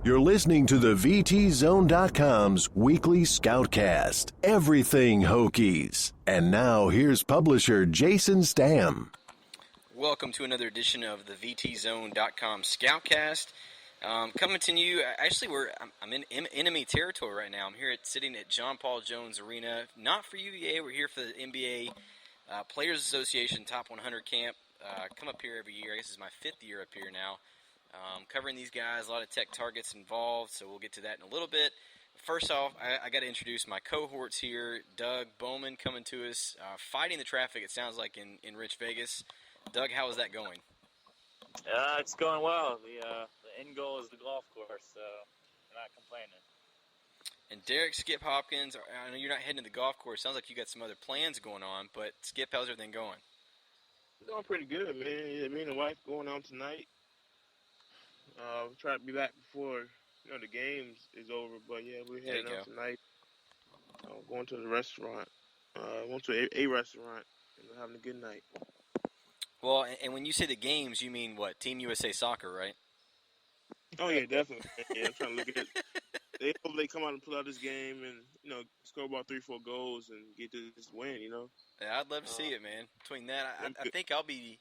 You're listening to the VTZone.com's weekly Scoutcast. Everything Hokies. And now here's publisher Jason Stamm. Welcome to another edition of the VTZone.com Scoutcast. Coming to you, actually, I'm in enemy territory right now. I'm here sitting at John Paul Jones Arena. Not for UVA, we're here for the NBA Players Association Top 100 Camp. Come up here every year. I guess this is my fifth year up here now. Covering these guys, a lot of tech targets involved, so we'll get to that in a little bit. First off, I got to introduce my cohorts here. Doug Bowman coming to us, fighting the traffic, it sounds like, in Rich Vegas. Doug, how is that going? It's going well. The end goal is the golf course, so I'm not complaining. And Derrick, Skip, Hopkins, I know you're not heading to the golf course. Sounds like you got some other plans going on, but Skip, how's everything going? It's going pretty good, man. Yeah, me and the wife going out tonight. Try to be back before the games is over, but yeah, we're heading out tonight. Going to the restaurant. Going to a restaurant and having a good night. Well, and when you say the games, you mean what? Team USA Soccer, right? Oh yeah, definitely. Yeah, I'm trying to look at it. They hope they come out and pull out this game and score about 3-4 goals and get this win. Yeah, I'd love to see it, man. Between that, I think I'll be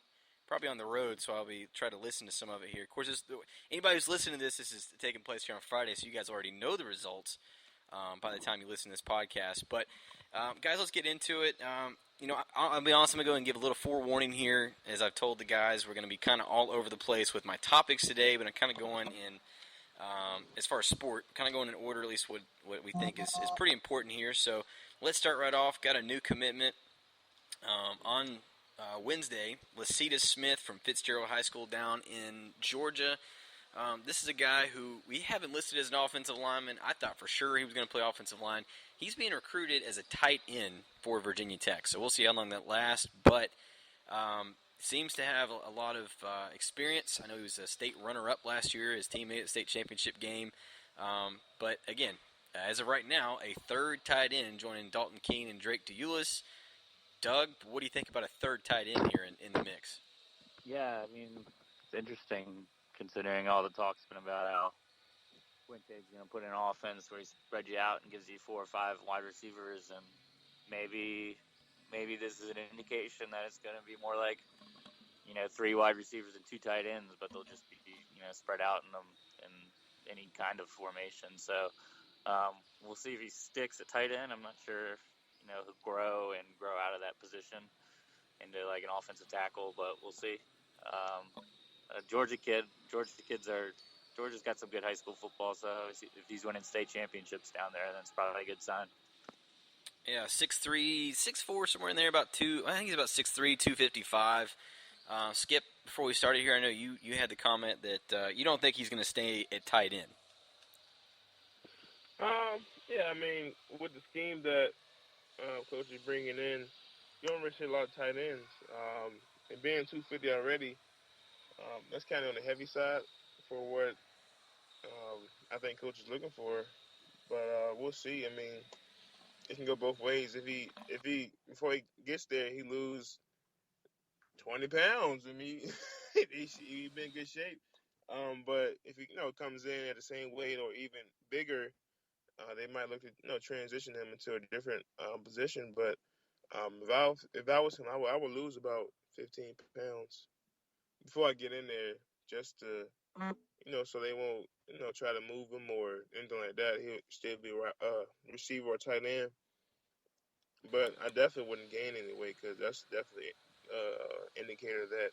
probably on the road, so I'll be try to listen to some of it here. Of course, anybody who's listening to this is taking place here on Friday, so you guys already know the results by the time you listen to this podcast. But, guys, let's get into it. I'll be honest, I'm going to go and give a little forewarning here. As I've told the guys, we're going to be kind of all over the place with my topics today, but I'm kind of going in, as far as sport, kind of going in order, at least what we think is pretty important here. So let's start right off. Got a new commitment on Wednesday, Lasita Smith from Fitzgerald High School down in Georgia. This is a guy who we haven't listed as an offensive lineman. I thought for sure he was going to play offensive line. He's being recruited as a tight end for Virginia Tech, so we'll see how long that lasts. But seems to have a lot of experience. I know he was a state runner-up last year. His team made it to the state championship game. But again, as of right now, a third tight end joining Dalton Keene and Drake DeUlis. Doug, what do you think about a third tight end here in the mix? Yeah, I mean, it's interesting considering all the talk's been about how Fuente's going to put in an offense where he spreads you out and gives you 4 or 5 wide receivers, and maybe this is an indication that it's going to be more like 3 wide receivers and 2 tight ends, but they'll just be spread out in any kind of formation. So we'll see if he sticks at tight end. I'm not sure. He'll grow out of that position into like an offensive tackle, but we'll see. Georgia's got some good high school football, so if he's winning state championships down there, that's probably a good sign. Yeah, 6'3", 6'4", somewhere in there, I think he's about 6'3", 255. Skip, before we started here, I know you had the comment that you don't think he's going to stay at tight end. Yeah, I mean, with the scheme that coach is bringing in, you don't really see a lot of tight ends. And being 250 already, that's kind of on the heavy side for what I think coach is looking for. But we'll see. I mean, it can go both ways. If he before he gets there, he lose 20 pounds. I mean, he'd be in good shape. But if he comes in at the same weight or even bigger, they might look to transition him into a different position. But if I was him, I would lose about 15 pounds before I get in there, just to so they won't try to move him or anything like that. He'll still be receiver or tight end. But I definitely wouldn't gain any weight because that's definitely an indicator that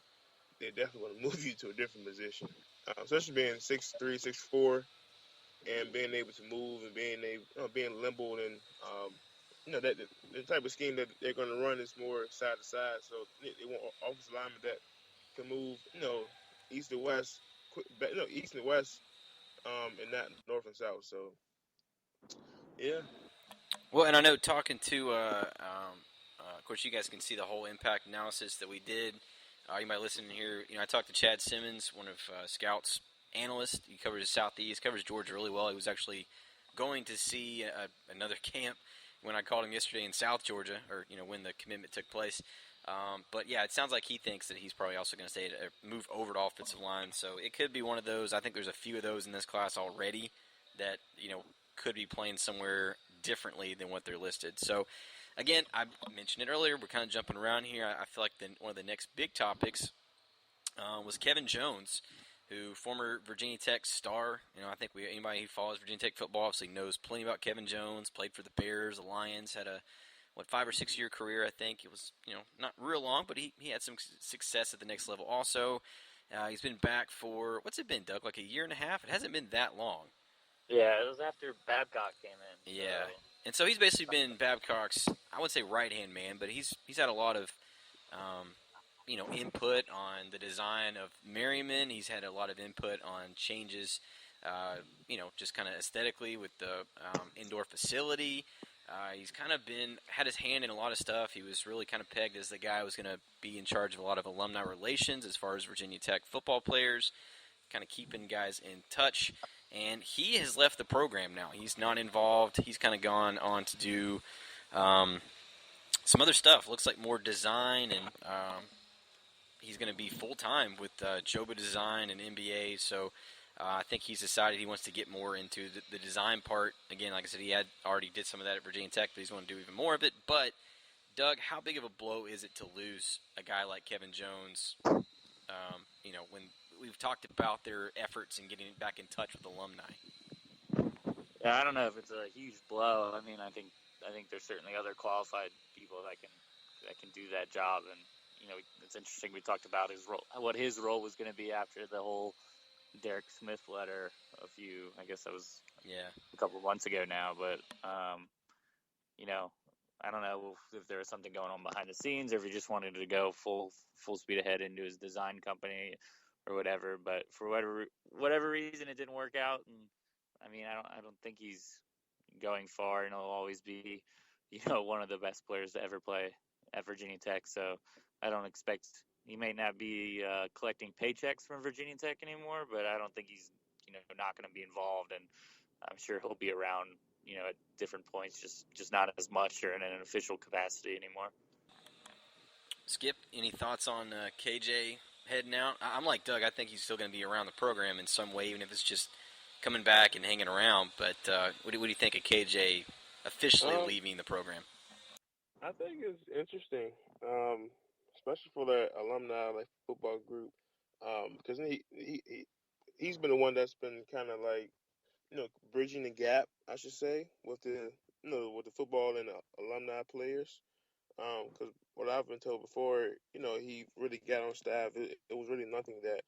they definitely want to move you to a different position. Especially being 6'3", 6'4", and being able to move and being limber and that the type of scheme that they're going to run is more side to side. So they want offensive linemen that can move east to west, east and west, and not north and south. So yeah. Well, and I know talking to, of course, you guys can see the whole impact analysis that we did. You might listen here. I talked to Chad Simmons, one of Scout's analysts. He covers the Southeast, covers Georgia really well. He was actually going to see another camp when I called him yesterday in South Georgia, or when the commitment took place. But yeah, it sounds like he thinks that he's probably also going to move over to offensive line. So it could be one of those. I think there's a few of those in this class already that could be playing somewhere differently than what they're listed. So again, I mentioned it earlier. We're kind of jumping around here. I feel like one of the next big topics was Kevin Jones, who former Virginia Tech star. I think anybody who follows Virginia Tech football obviously knows plenty about Kevin Jones. Played for the Bears, the Lions, had a 5 or 6 year career. I think it was not real long, but he had some success at the next level. Also, he's been back for what's it been, Doug? Like a year and a half. It hasn't been that long. Yeah, it was after Babcock came in. Yeah, and so he's basically been Babcock's, I wouldn't say right-hand man, but he's had a lot of, input on the design of Merriman. He's had a lot of input on changes, just kind of aesthetically with the indoor facility. He's kind of had his hand in a lot of stuff. He was really kind of pegged as the guy who was going to be in charge of a lot of alumni relations as far as Virginia Tech football players, kind of keeping guys in touch. And he has left the program now. He's not involved. He's kind of gone on to do some other stuff. Looks like more design, and he's going to be full-time with Joba Design and NBA. So I think he's decided he wants to get more into the design part. Again, like I said, he had already did some of that at Virginia Tech, but he's going to do even more of it. But, Doug, how big of a blow is it to lose a guy like Kevin Jones, when we've talked about their efforts in getting back in touch with alumni? Yeah, I don't know if it's a huge blow. I mean, I think there's certainly other qualified people that can do that job. And it's interesting. We talked about his role, what his role was going to be after the whole Derrick Smith letter. I guess that was a couple of months ago now. But I don't know if there was something going on behind the scenes, or if he just wanted to go full speed ahead into his design company or whatever. But for whatever reason, it didn't work out. And I mean, I don't think he's going far, and he'll always be, one of the best players to ever play at Virginia Tech. So I don't expect he may not be collecting paychecks from Virginia Tech anymore, but I don't think he's not going to be involved, and I'm sure he'll be around at different points, just not as much or in an official capacity anymore. Skip, any thoughts on KJ heading out? I'm like Doug. I think he's still going to be around the program in some way, even if it's just coming back and hanging around. But what do you think of KJ officially leaving the program? I think it's interesting, especially for the alumni football group, because he's been the one that's been kind of bridging the gap, I should say, with the football and the alumni players. Because what I've been told before, he really got on staff. It was really nothing that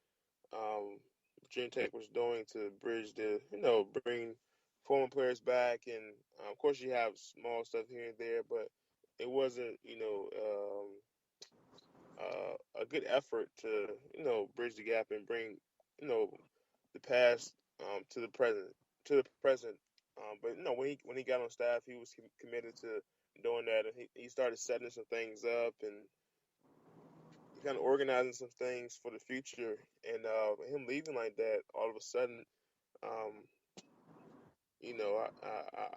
Virginia Tech was doing to bridge bring former players back, and of course you have small stuff here and there, but it wasn't a good effort to bridge the gap and bring the past to the present. But when he got on staff, he was committed to doing that, and he started setting some things up and kind of organizing some things for the future. And him leaving like that all of a sudden, I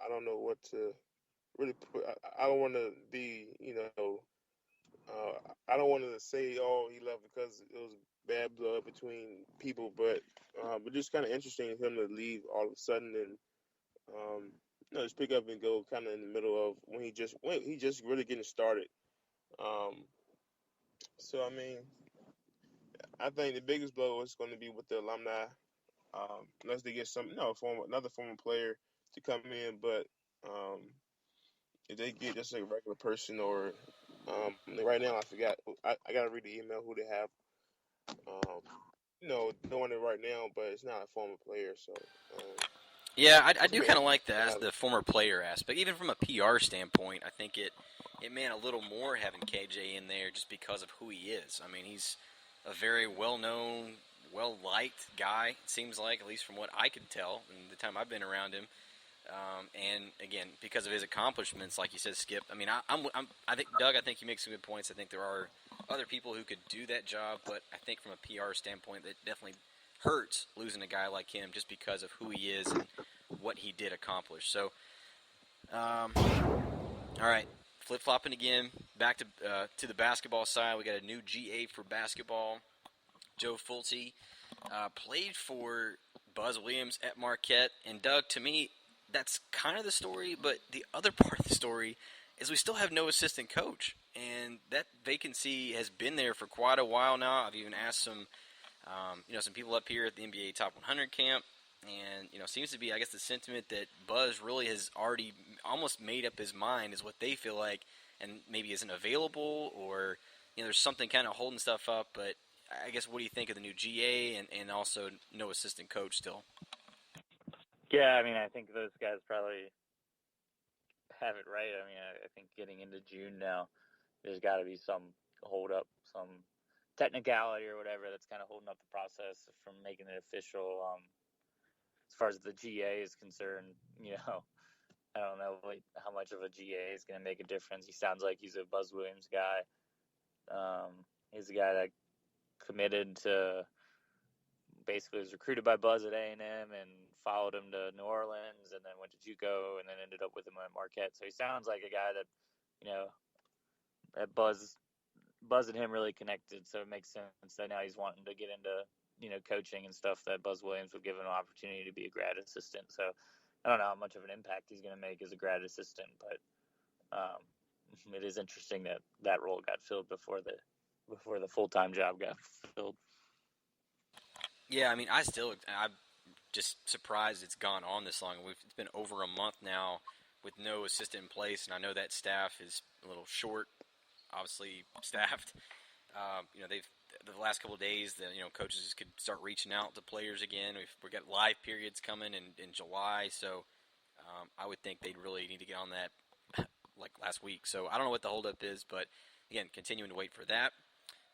don't know what to really put. I don't want to be, I don't want to say, oh, he left because it was bad blood between people, but just kind of interesting for him to leave all of a sudden and just pick up and go kind of in the middle of when he just really getting started. So I mean, I think the biggest blow is going to be with the alumni, unless they get another former player to come in. But if they get just a regular person, or right now I forgot, I got to read the email who they have, doing it right now, but it's not a former player, so. Yeah, I do kind of like that as the former player aspect. Even from a PR standpoint, I think it meant a little more having KJ in there just because of who he is. I mean, he's a very well-known, well-liked guy, it seems like, at least from what I could tell in the time I've been around him. And, again, because of his accomplishments, like you said, Skip, I mean, I think, Doug, I think you make some good points. I think there are other people who could do that job, but I think from a PR standpoint, that definitely hurts losing a guy like him just because of who he is and what he did accomplish. So, all right, flip-flopping again, back to the basketball side. We got a new GA for basketball. Joe Fulte played for Buzz Williams at Marquette. And, Doug, to me, that's kind of the story. But the other part of the story is we still have no assistant coach. And that vacancy has been there for quite a while now. I've even asked some people up here at the NBA Top 100 camp. And, seems to be, I guess, the sentiment that Buzz really has already almost made up his mind is what they feel like, and maybe isn't available, or, there's something kind of holding stuff up. But I guess, what do you think of the new GA and also no assistant coach still? Yeah, I mean, I think those guys probably have it right. I mean, I think getting into June now, there's got to be some hold up, some technicality or whatever that's kind of holding up the process from making it official. As far as the GA is concerned, I don't know how much of a GA is going to make a difference. He sounds like he's a Buzz Williams guy. He's a guy that committed to, basically was recruited by Buzz at A&M and followed him to New Orleans and then went to JUCO and then ended up with him at Marquette. So he sounds like a guy that, that Buzz and him really connected. So it makes sense that now he's wanting to get into, coaching and stuff, that Buzz Williams would give him an opportunity to be a grad assistant. So I don't know how much of an impact he's going to make as a grad assistant, but it is interesting that role got filled before the full-time job got filled. Yeah, I mean, I'm just surprised it's gone on this long. It's been over a month now with no assistant in place, and I know that staff is a little short, obviously staffed. The last couple of days, coaches could start reaching out to players again. We've got live periods coming in July, so I would think they'd really need to get on that like last week. So I don't know what the holdup is, but again, continuing to wait for that,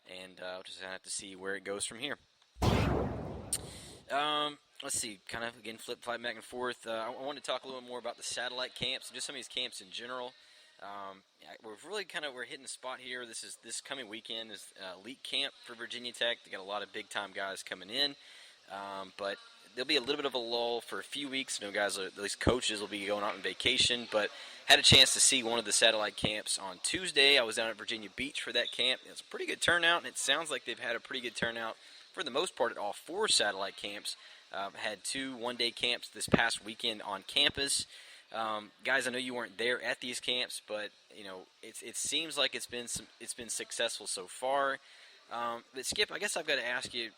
and just have to see where it goes from here. Let's see, kind of, again, flip-flop back and forth. I want to talk a little more about the satellite camps, and just some of these camps in general. We're hitting the spot here. This coming weekend is elite camp for Virginia Tech. They got a lot of big-time guys coming in, but there'll be a little bit of a lull for a few weeks. Guys, at least coaches, will be going out on vacation, but had a chance to see one of the satellite camps on Tuesday. I was down at Virginia Beach for that camp. It was a pretty good turnout, and it sounds like they've had a pretty good turnout for the most part at all 4 satellite camps. Had 2 one-day camps this past weekend on campus. Guys, I know you weren't there at these camps, but it seems like it's been successful so far. But Skip, I guess I've got to ask you,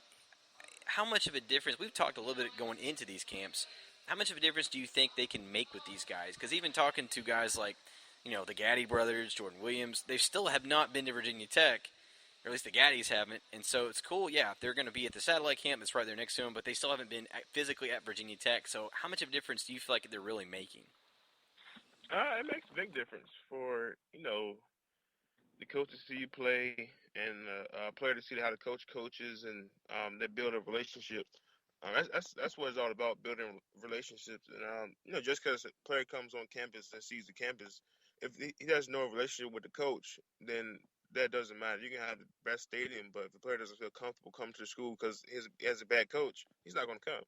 how much of a difference? We've talked a little bit going into these camps. How much of a difference do you think they can make with these guys? Because even talking to guys like the Gaddy brothers, Jordan Williams, they still have not been to Virginia Tech. Or at least the Gaddies haven't, and so it's cool, yeah, they're going to be at the satellite camp that's right there next to them, but they still haven't been physically at Virginia Tech, so how much of a difference do you feel like they're really making? It makes a big difference for, the coach to see you play and player to see how the coach coaches and they build a relationship. That's what it's all about, building relationships. And, just because a player comes on campus and sees the campus, if he has no relationship with the coach, then that doesn't matter. You can have the best stadium, but if the player doesn't feel comfortable coming to the school because he has a bad coach, he's not going to come.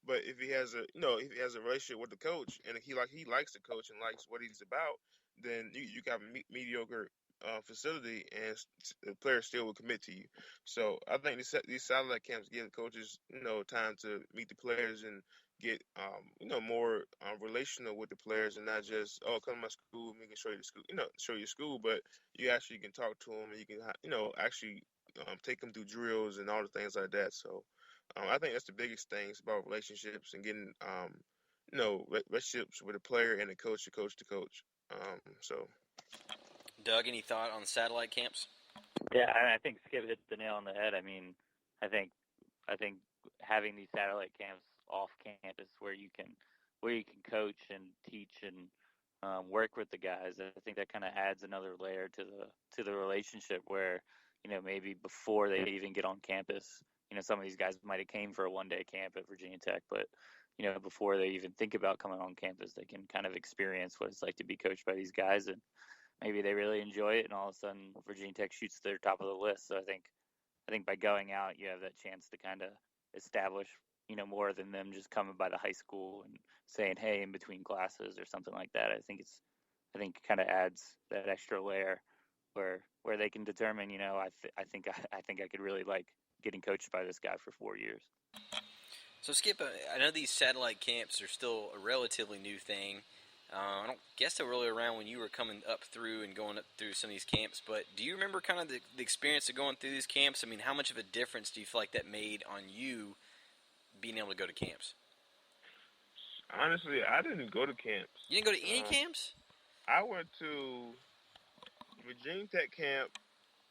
But if he has a relationship with the coach and he likes the coach and likes what he's about, then you got a mediocre facility and the player still will commit to you. So I think these satellite camps give the coaches time to meet the players and get more relational with the players and not just come to my school and we can show you the school show you school, but you actually can talk to them and you can actually take them through drills and all the things like that. So I think that's the biggest thing. It's about relationships and getting relationships with a player and a coach to coach to coach. So Doug, any thought on the satellite camps? Yeah, I think Skip hit the nail on the head. I mean, I think having these satellite camps off campus where you can coach and teach and work with the guys, I think that kind of adds another layer to the relationship where maybe before they even get on campus, some of these guys might have came for a one-day camp at Virginia Tech, but before they even think about coming on campus, they can kind of experience what it's like to be coached by these guys, and maybe they really enjoy it, and all of a sudden Virginia Tech shoots to their top of the list. So I think by going out, you have that chance to kind of establish, more than them just coming by the high school and saying, hey, in between classes or something like that. I think I think kind of adds that extra layer where they can determine, I think I could really like getting coached by this guy for 4 years. So Skip, I know these satellite camps are still a relatively new thing. I don't guess they were really around when you were coming up through and going up through some of these camps, but do you remember kind of the experience of going through these camps? I mean, how much of a difference do you feel like that made on you being able to go to camps? Honestly, I didn't go to camps. You didn't go to any camps? I went to Virginia Tech camp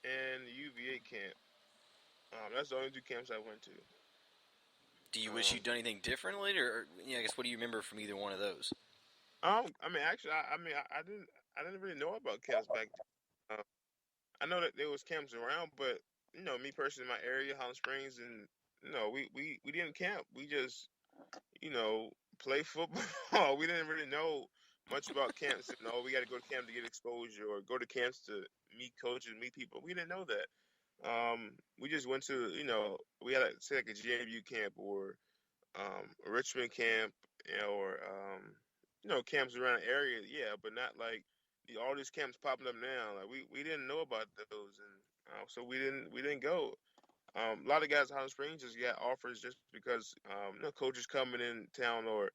and UVA camp. That's the only 2 camps I went to. Do you wish you'd done anything differently, or I guess what do you remember from either one of those? I mean, actually, I didn't really know about camps back then. I know that there was camps around, but me personally, in my area, Holland Springs, and we didn't camp. We just play football. We didn't really know much about camps. We got to go to camp to get exposure, or go to camps to meet coaches, meet people. We didn't know that. We just went to we had say like a JMU camp, or a Richmond camp, or camps around the area. Yeah, but not like all these camps popping up now. Like we didn't know about those, and so we didn't go. A lot of guys at Holland Springs just got offers just because coaches coming in town, or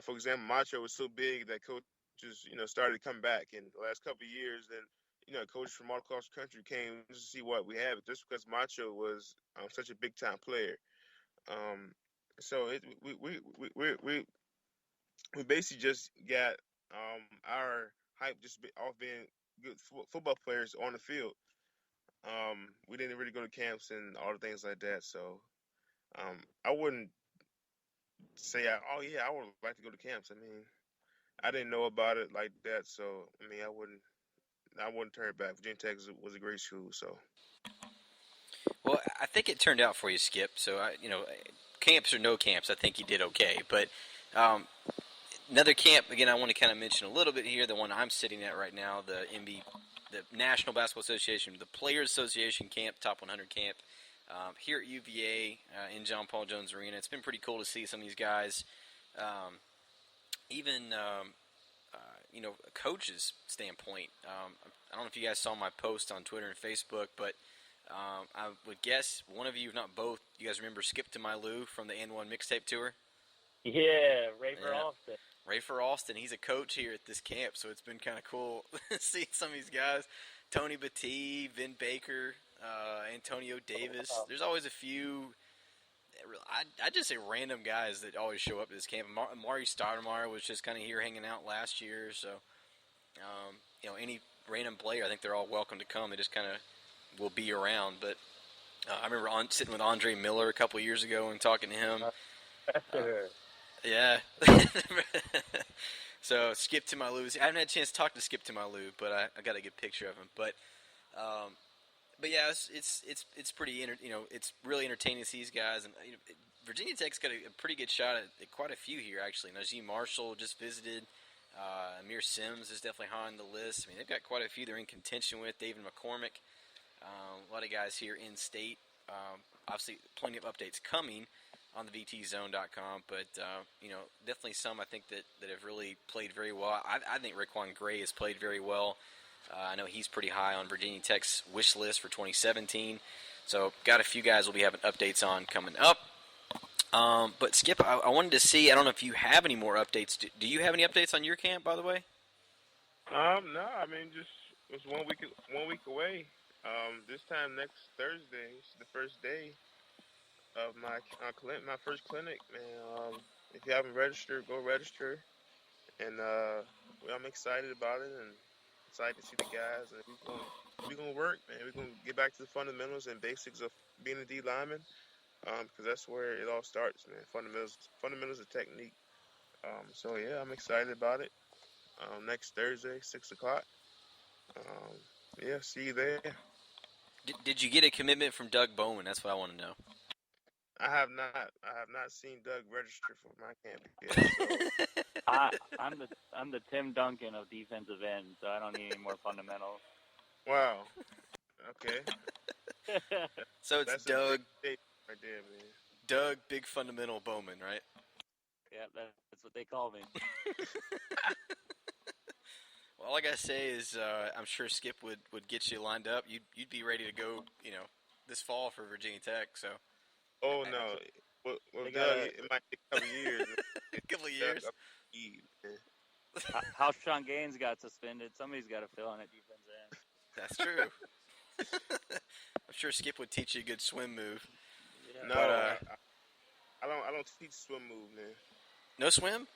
for example, Macho was so big that coaches started to come back in the last couple of years, and coaches from all across the country came to see what we have just because Macho was such a big time player. So we basically just got our hype off being good football players on the field. We didn't really go to camps and all the things like that. So I wouldn't say, oh yeah, I would like to go to camps. I mean, I didn't know about it like that, so I mean, I wouldn't turn it back. Virginia Tech was a great school, so. Well, I think it turned out for you, Skip. So camps or no camps, I think you did okay. But another camp, again, I want to kind of mention a little bit here. The one I'm sitting at right now, the National Basketball Association, the Players Association camp, Top 100 camp, here at UVA in John Paul Jones Arena. It's been pretty cool to see some of these guys, even a coach's standpoint. I don't know if you guys saw my post on Twitter and Facebook, but I would guess one of you, if not both, you guys remember Skip to My Lou from the N1 mixtape tour? Yeah, Rafer Austin. Rafer Austin, he's a coach here at this camp, so it's been kind of cool seeing some of these guys. Tony Battie, Vin Baker, Antonio Davis. There's always a few, I'd just say random guys that always show up at this camp. Amari Stoudemire was just kind of here hanging out last year, so any random player, I think they're all welcome to come. They just kind of will be around. But I remember sitting with Andre Miller a couple years ago and talking to him. Yeah. So Skip to My Lou. I haven't had a chance to talk to Skip to My Lou, but I got a good picture of him. But yeah, it's pretty it's really entertaining to see these guys. And Virginia Tech's got a pretty good shot at quite a few here actually. Najee Marshall just visited. Amir Sims is definitely high on the list. I mean, they've got quite a few they're in contention with. David McCormick, a lot of guys here in state. Obviously, plenty of updates coming on the VTZone.com, but definitely some I think that have really played very well. I think Raquan Gray has played very well. I know he's pretty high on Virginia Tech's wish list for 2017. So got a few guys we'll be having updates on coming up. But Skip, I wanted to see, I don't know if you have any more updates. Do you have any updates on your camp, by the way? No, I mean, just it's 1 week away. This time next Thursday is the first day of my first clinic, man. If you haven't registered, go register. And I'm excited about it and excited to see the guys. And we're gonna work, man. We're gonna get back to the fundamentals and basics of being a D lineman, because that's where it all starts, man. Fundamentals of technique. So yeah, I'm excited about it. Next Thursday, 6:00. Yeah, see you there. Did you get a commitment from Doug Bowman? That's what I want to know. I have not seen Doug register for my camp yet. So. I'm the Tim Duncan of defensive end, so I don't need any more fundamentals. Wow. Okay. So it's Doug. Right there, man. Doug, big fundamental Bowman, right? Yeah, that's what they call me. Well, all I gotta say is I'm sure Skip would get you lined up. You'd be ready to go, this fall for Virginia Tech. So Oh no, well, Doug, it might take a couple years. a couple of Doug, years. How Sean Gaines got suspended, somebody's got to fill in at defense end. That's true. I'm sure Skip would teach you a good swim move. Yeah. No, But, I don't teach swim move, man. No swim?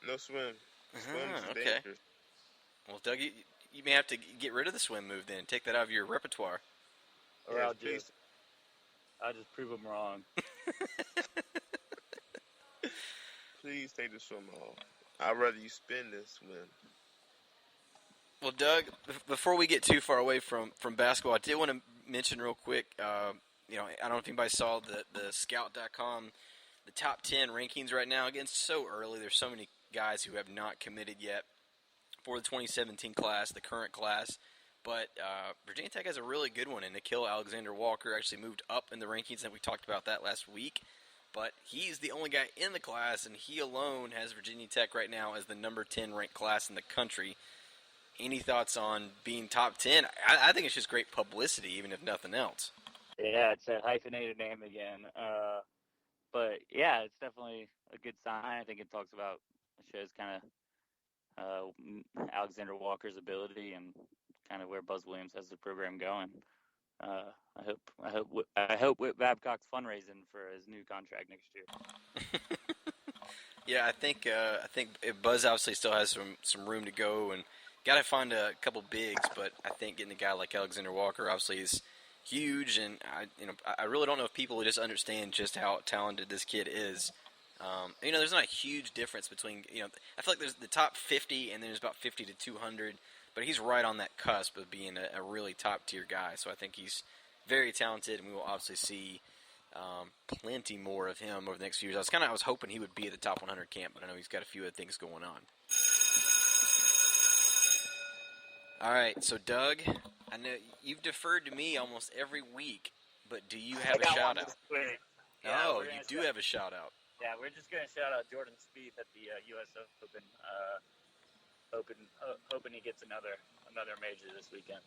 No swim. Swim is Okay. dangerous. Well, Doug, you may have to get rid of the swim move then. Take that out of your repertoire. Or Yeah, I'll please. just prove them wrong. Please take the swim off. I'd rather you spin than swim. Well, Doug, before we get too far away from basketball, I did want to mention real quick, I don't know if anybody saw the Scout.com, the top 10 rankings right now. Again, it's so early. There's so many guys who have not committed yet for the 2017 class, the current class. But Virginia Tech has a really good one, and Nikhil Alexander-Walker actually moved up in the rankings, and we talked about that last week. But he's the only guy in the class, and he alone has Virginia Tech right now as the number 10 ranked class in the country. Any thoughts on being top 10? I think it's just great publicity, even if nothing else. Yeah, it's that hyphenated name again. But yeah, it's definitely a good sign. I think it shows kind of Alexander Walker's ability and kind of where Buzz Williams has the program going. I hope Whit Babcock's fundraising for his new contract next year. Yeah, I think Buzz obviously still has some room to go, and got to find a couple bigs. But I think getting a guy like Alexander Walker obviously is huge, and I really don't know if people just understand just how talented this kid is. There's not a huge difference between I feel like there's the top 50 and then there's about 50 to 200, but he's right on that cusp of being a really top tier guy. So I think he's very talented, and we will obviously see plenty more of him over the next few years. I was hoping he would be at the top 100 camp, but I know he's got a few other things going on. All right, so Doug, I know you've deferred to me almost every week, but do you have a shout out? Yeah, Oh, you do have a shout out. Yeah, we're just going to shout out Jordan Spieth at the U.S. Open. Hoping he gets another major this weekend.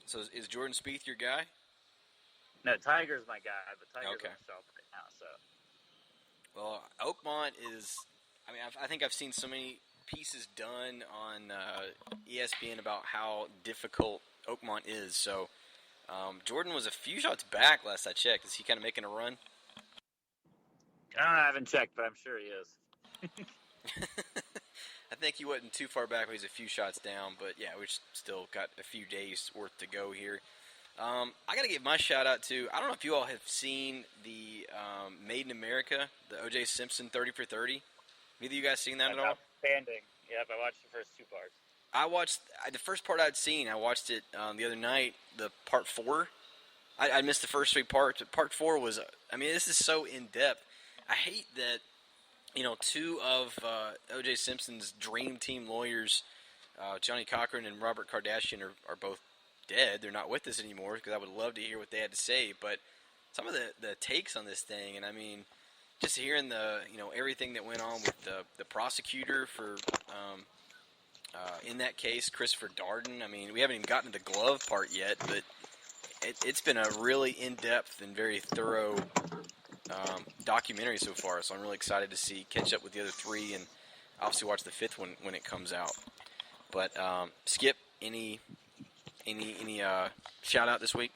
So is Jordan Spieth your guy? No, Tiger's my guy, but Tiger's Okay. on the shelf right now. So. Well, Oakmont is. I think I've seen so many pieces done on ESPN about how difficult Oakmont is. So Jordan was a few shots back last I checked. Is he kind of making a run? I haven't checked, but I'm sure he is. I think he wasn't too far back. But he's a few shots down. But yeah, we've still got a few days worth to go here. I got to give my shout out to, I don't know if you all have seen the Made in America, the O.J. Simpson 30 for 30. Neither of you guys seen that at all? Outstanding. Yep, I watched the first two parts. I watched the first part I'd seen. I watched it the other night, the part 4. I missed the first 3 parts. But part 4 was, this is so in-depth. I hate that, 2 of O.J. Simpson's dream team lawyers, Johnny Cochran and Robert Kardashian, are both dead. They're not with us anymore, because I would love to hear what they had to say. But some of the takes on this thing, and just hearing the everything that went on with the prosecutor for in that case, Christopher Darden. We haven't even gotten to the glove part yet, but it's been a really in-depth and very thorough documentary so far. So I'm really excited to catch up with the other 3, and obviously watch the 5th one when it comes out. But Skip, any shout out this week?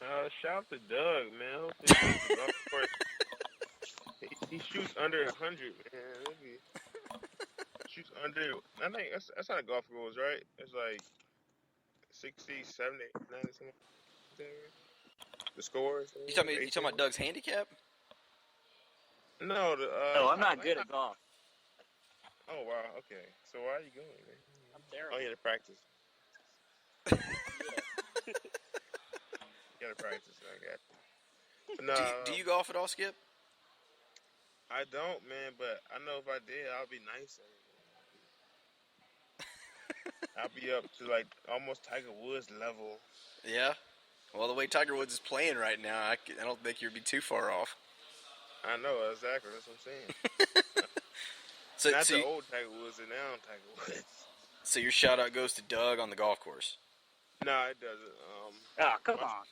Shout out to Doug, man. Hope he shoots the golf course. He shoots under 100, man. Shoots under. I think that's how the golf goes, right? It's like 60, 70, 90, something. The scores. You talking about Doug's handicap? No, I'm not good at golf. Oh wow, okay. So why are you going, man? I'm terrible. Oh, yeah, to practice. You gotta practice. I got you. No, Do you golf at all, Skip? I don't, man. But I know if I did, I'll be nicer. I'll be up to like almost Tiger Woods level. Yeah. Well, the way Tiger Woods is playing right now, I don't think you'd be too far off. I know exactly. That's what I'm saying. Not the old Tiger Woods, and now Tiger Woods. So your shout out goes to Doug on the golf course. No, it doesn't. Come on.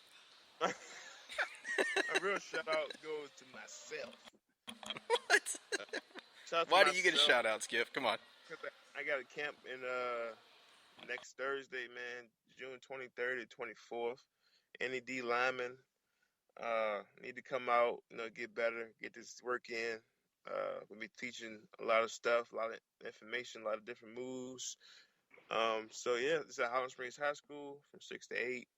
A real shout out goes to myself. What? Why do you get a shout out, Skip? Come on. Because I got a camp in next Thursday, man, June 23rd and 24th. Any D linemen need to come out, get better, get this work in. We'll be teaching a lot of stuff, a lot of information, a lot of different moves. So yeah, it's at Highland Springs High School from 6 to 8.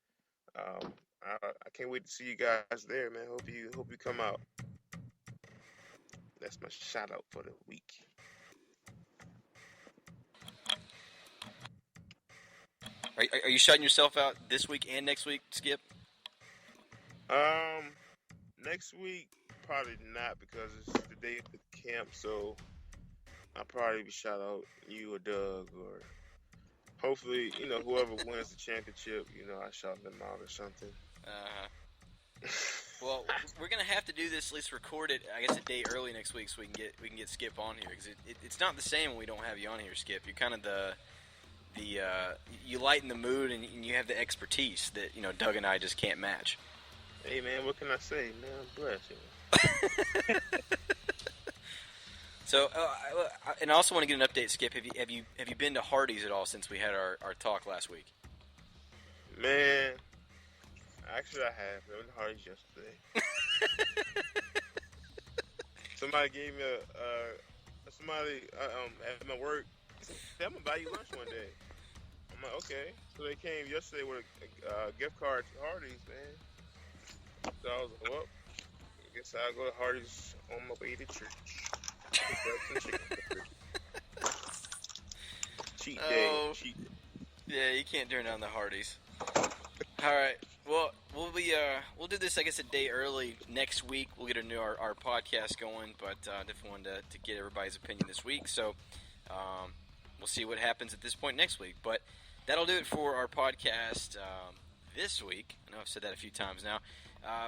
I can't wait to see you guys there, man. Hope you come out. That's my shout out for the week. Are you shutting yourself out this week and next week, Skip? Next week probably not, because it's the day of the camp. So I'll probably be shout out you or Doug, or hopefully whoever wins the championship, I shout them out or something. Well, we're gonna have to do this, at least record it, I guess, a day early next week, so we can get Skip on here, because it's not the same when we don't have you on here, Skip. You're kind of you lighten the mood, and you have the expertise that Doug and I just can't match. Hey man, what can I say, man? I'm blessed. So, and I also want to get an update, Skip. Have you been to Hardee's at all since we had our talk last week? Man, actually I have. I went to Hardee's yesterday. Somebody gave me somebody at my work said, I'm gonna buy you lunch one day. I'm like, okay. So they came yesterday with a gift card to Hardee's, man. So I was like, well, I guess I'll go to Hardee's on my way to church. Cheat day. Cheat. Yeah, you can't turn down the Hardee's. All right. Well, we'll do this, I guess, a day early next week. We'll get our podcast going, but definitely wanted to get everybody's opinion this week. So we'll see what happens at this point next week. But that'll do it for our podcast this week. I know I've said that a few times now.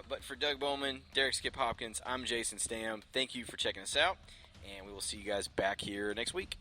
But for Doug Bowman, Derrick Skip Hopkins, I'm Jason Stamm. Thank you for checking us out, and we will see you guys back here next week.